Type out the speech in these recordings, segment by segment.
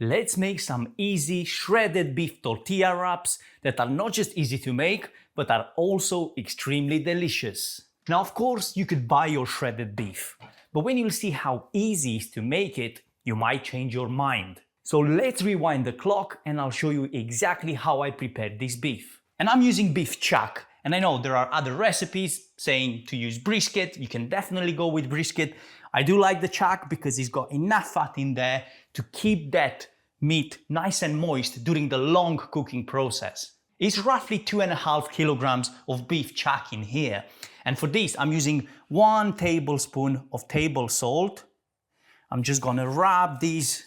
let's make some easy shredded beef tortilla wraps that are not just easy to make, but are also extremely delicious. Now, of course, you could buy your shredded beef, but when you'll see how easy it is to make it, you might change your mind. So let's rewind the clock and I'll show you exactly how I prepared this beef. And I'm using beef chuck, and I know there are other recipes saying to use brisket. You can definitely go with brisket. I do like the chuck because it's got enough fat in there to keep that meat nice and moist during the long cooking process. It's roughly 2.5 kilograms of beef chuck in here. And for this, I'm using 1 tablespoon of table salt. I'm just gonna wrap these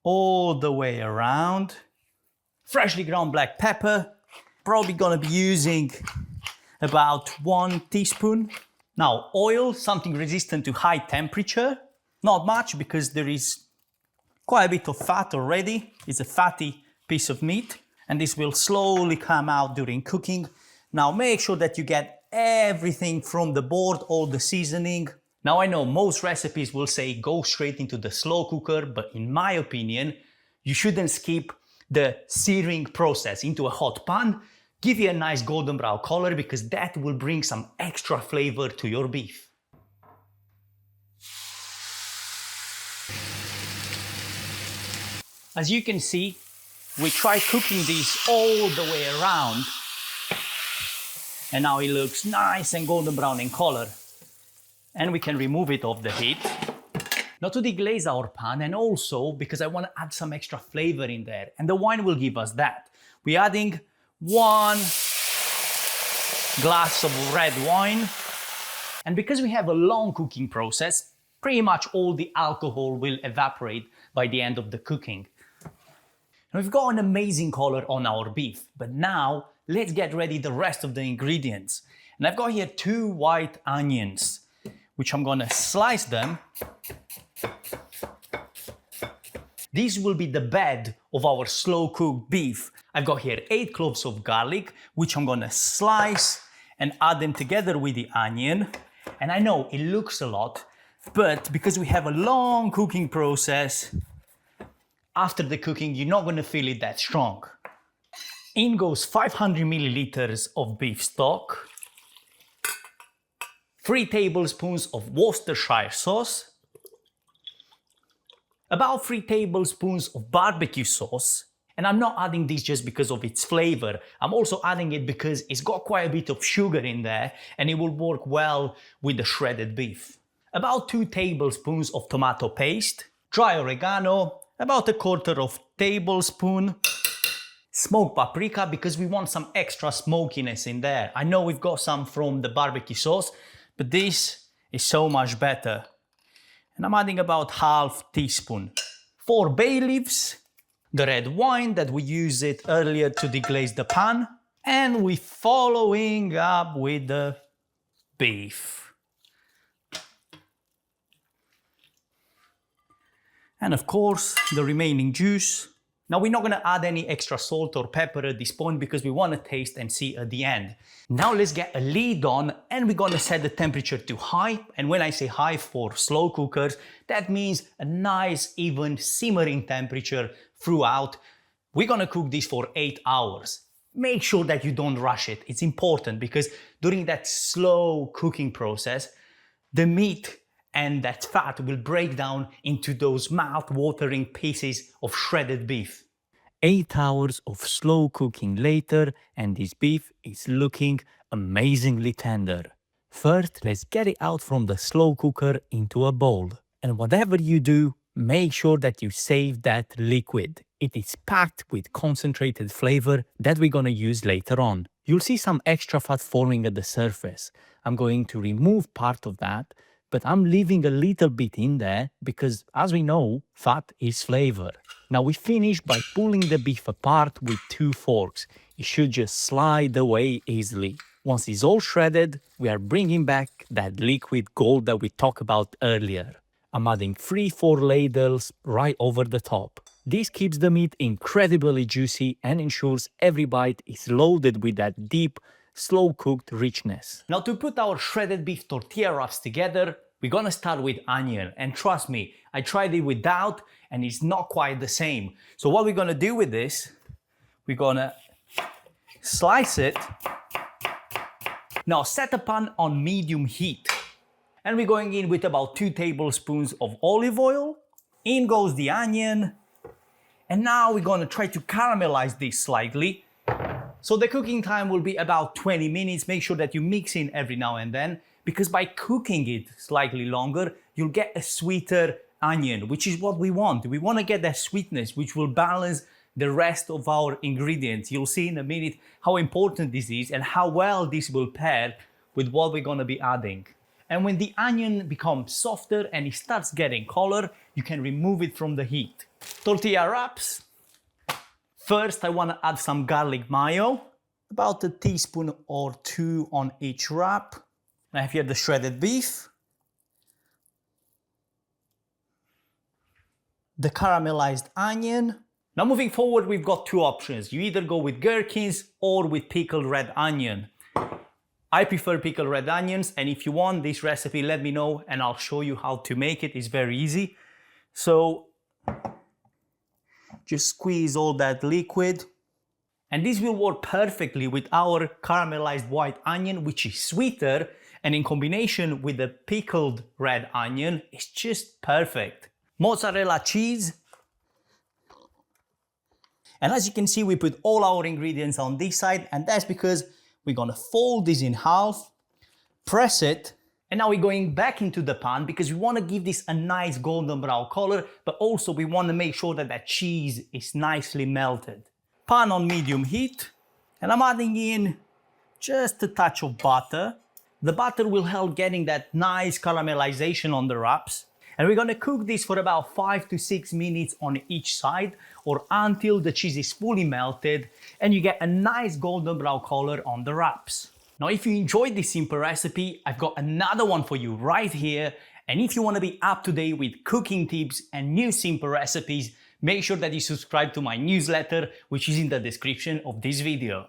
all the way around. Freshly ground black pepper. Probably gonna be using about 1 teaspoon. Now, oil, something resistant to high temperature. Not much because there is quite a bit of fat already. It's a fatty piece of meat, and this will slowly come out during cooking. Now make sure that you get everything from the board, all the seasoning. Now I know most recipes will say go straight into the slow cooker, but in my opinion, you shouldn't skip the searing process into a hot pan. Give you a nice golden brown color because that will bring some extra flavor to your beef. As you can see, we tried cooking this all the way around, and now it looks nice and golden brown in color. And we can remove it off the heat. Now to deglaze our pan, and also because I want to add some extra flavor in there, and the wine will give us that. We're adding 1 glass of red wine. And because we have a long cooking process, pretty much all the alcohol will evaporate by the end of the cooking. Now we've got an amazing color on our beef, but now let's get ready the rest of the ingredients. And I've got here 2 white onions, which I'm gonna slice them. This will be the bed of our slow cooked beef. I've got here 8 cloves of garlic, which I'm gonna slice and add them together with the onion. And I know it looks a lot, but because we have a long cooking process, after the cooking, you're not gonna feel it that strong. In goes 500 milliliters of beef stock, 3 tablespoons of Worcestershire sauce, about 3 tablespoons of barbecue sauce. And I'm not adding this just because of its flavor. I'm also adding it because it's got quite a bit of sugar in there and it will work well with the shredded beef. About 2 tablespoons of tomato paste, dry oregano, about 1/4 tablespoon, smoked paprika because we want some extra smokiness in there. I know we've got some from the barbecue sauce, but this is so much better. And I'm adding about 1/2 teaspoon. 4 bay leaves, the red wine that we used it earlier to deglaze the pan, and we're following up with the beef. And of course, the remaining juice. Now we're not gonna add any extra salt or pepper at this point because we wanna taste and see at the end. Now let's get a lid on and we're gonna set the temperature to high. And when I say high for slow cookers, that means a nice even simmering temperature throughout. We're gonna cook this for 8 hours. Make sure that you don't rush it. It's important because during that slow cooking process, the meat and that fat will break down into those mouth-watering pieces of shredded beef. 8 hours of slow cooking later, and this beef is looking amazingly tender. First, let's get it out from the slow cooker into a bowl. And whatever you do, make sure that you save that liquid. It is packed with concentrated flavor that we're gonna use later on. You'll see some extra fat forming at the surface. I'm going to remove part of that, but I'm leaving a little bit in there because, as we know, fat is flavor. Now we finish by pulling the beef apart with 2 forks. It should just slide away easily. Once it's all shredded, we are bringing back that liquid gold that we talked about earlier. I'm adding 3-4 ladles right over the top. This keeps the meat incredibly juicy and ensures every bite is loaded with that deep, slow-cooked richness. Now to put our shredded beef tortilla wraps together, We're gonna start with onion, and trust me, I tried it without and it's not quite the same. So what we're gonna do with this, we're gonna slice it. Now set a pan on medium heat. And we're going in with about 2 tablespoons of olive oil. In goes the onion. And now we're gonna try to caramelize this slightly. So the cooking time will be about 20 minutes. Make sure that you mix in every now and then, because by cooking it slightly longer, you'll get a sweeter onion, which is what we want. We want to get that sweetness, which will balance the rest of our ingredients. You'll see in a minute how important this is and how well this will pair with what we're going to be adding. And when the onion becomes softer and it starts getting color, you can remove it from the heat. Tortilla wraps. First, I want to add some garlic mayo, about a teaspoon or 2 on each wrap. I have here the shredded beef, the caramelized onion. Now moving forward, we've got 2 options. You either go with gherkins or with pickled red onion. I prefer pickled red onions, and if you want this recipe, let me know and I'll show you how to make it. It's very easy. So just squeeze all that liquid. And this will work perfectly with our caramelized white onion, which is sweeter, and in combination with the pickled red onion, it's just perfect. Mozzarella cheese. And as you can see, we put all our ingredients on this side, and that's because we're gonna fold this in half, press it, and now we're going back into the pan because we wanna give this a nice golden brown color, but also we wanna make sure that that cheese is nicely melted. Pan on medium heat, and I'm adding in just a touch of butter. The butter will help getting that nice caramelization on the wraps. And we're gonna cook this for about 5 to 6 minutes on each side, or until the cheese is fully melted and you get a nice golden brown color on the wraps. Now, if you enjoyed this simple recipe, I've got another one for you right here. And if you wanna be up to date with cooking tips and new simple recipes, make sure that you subscribe to my newsletter, which is in the description of this video.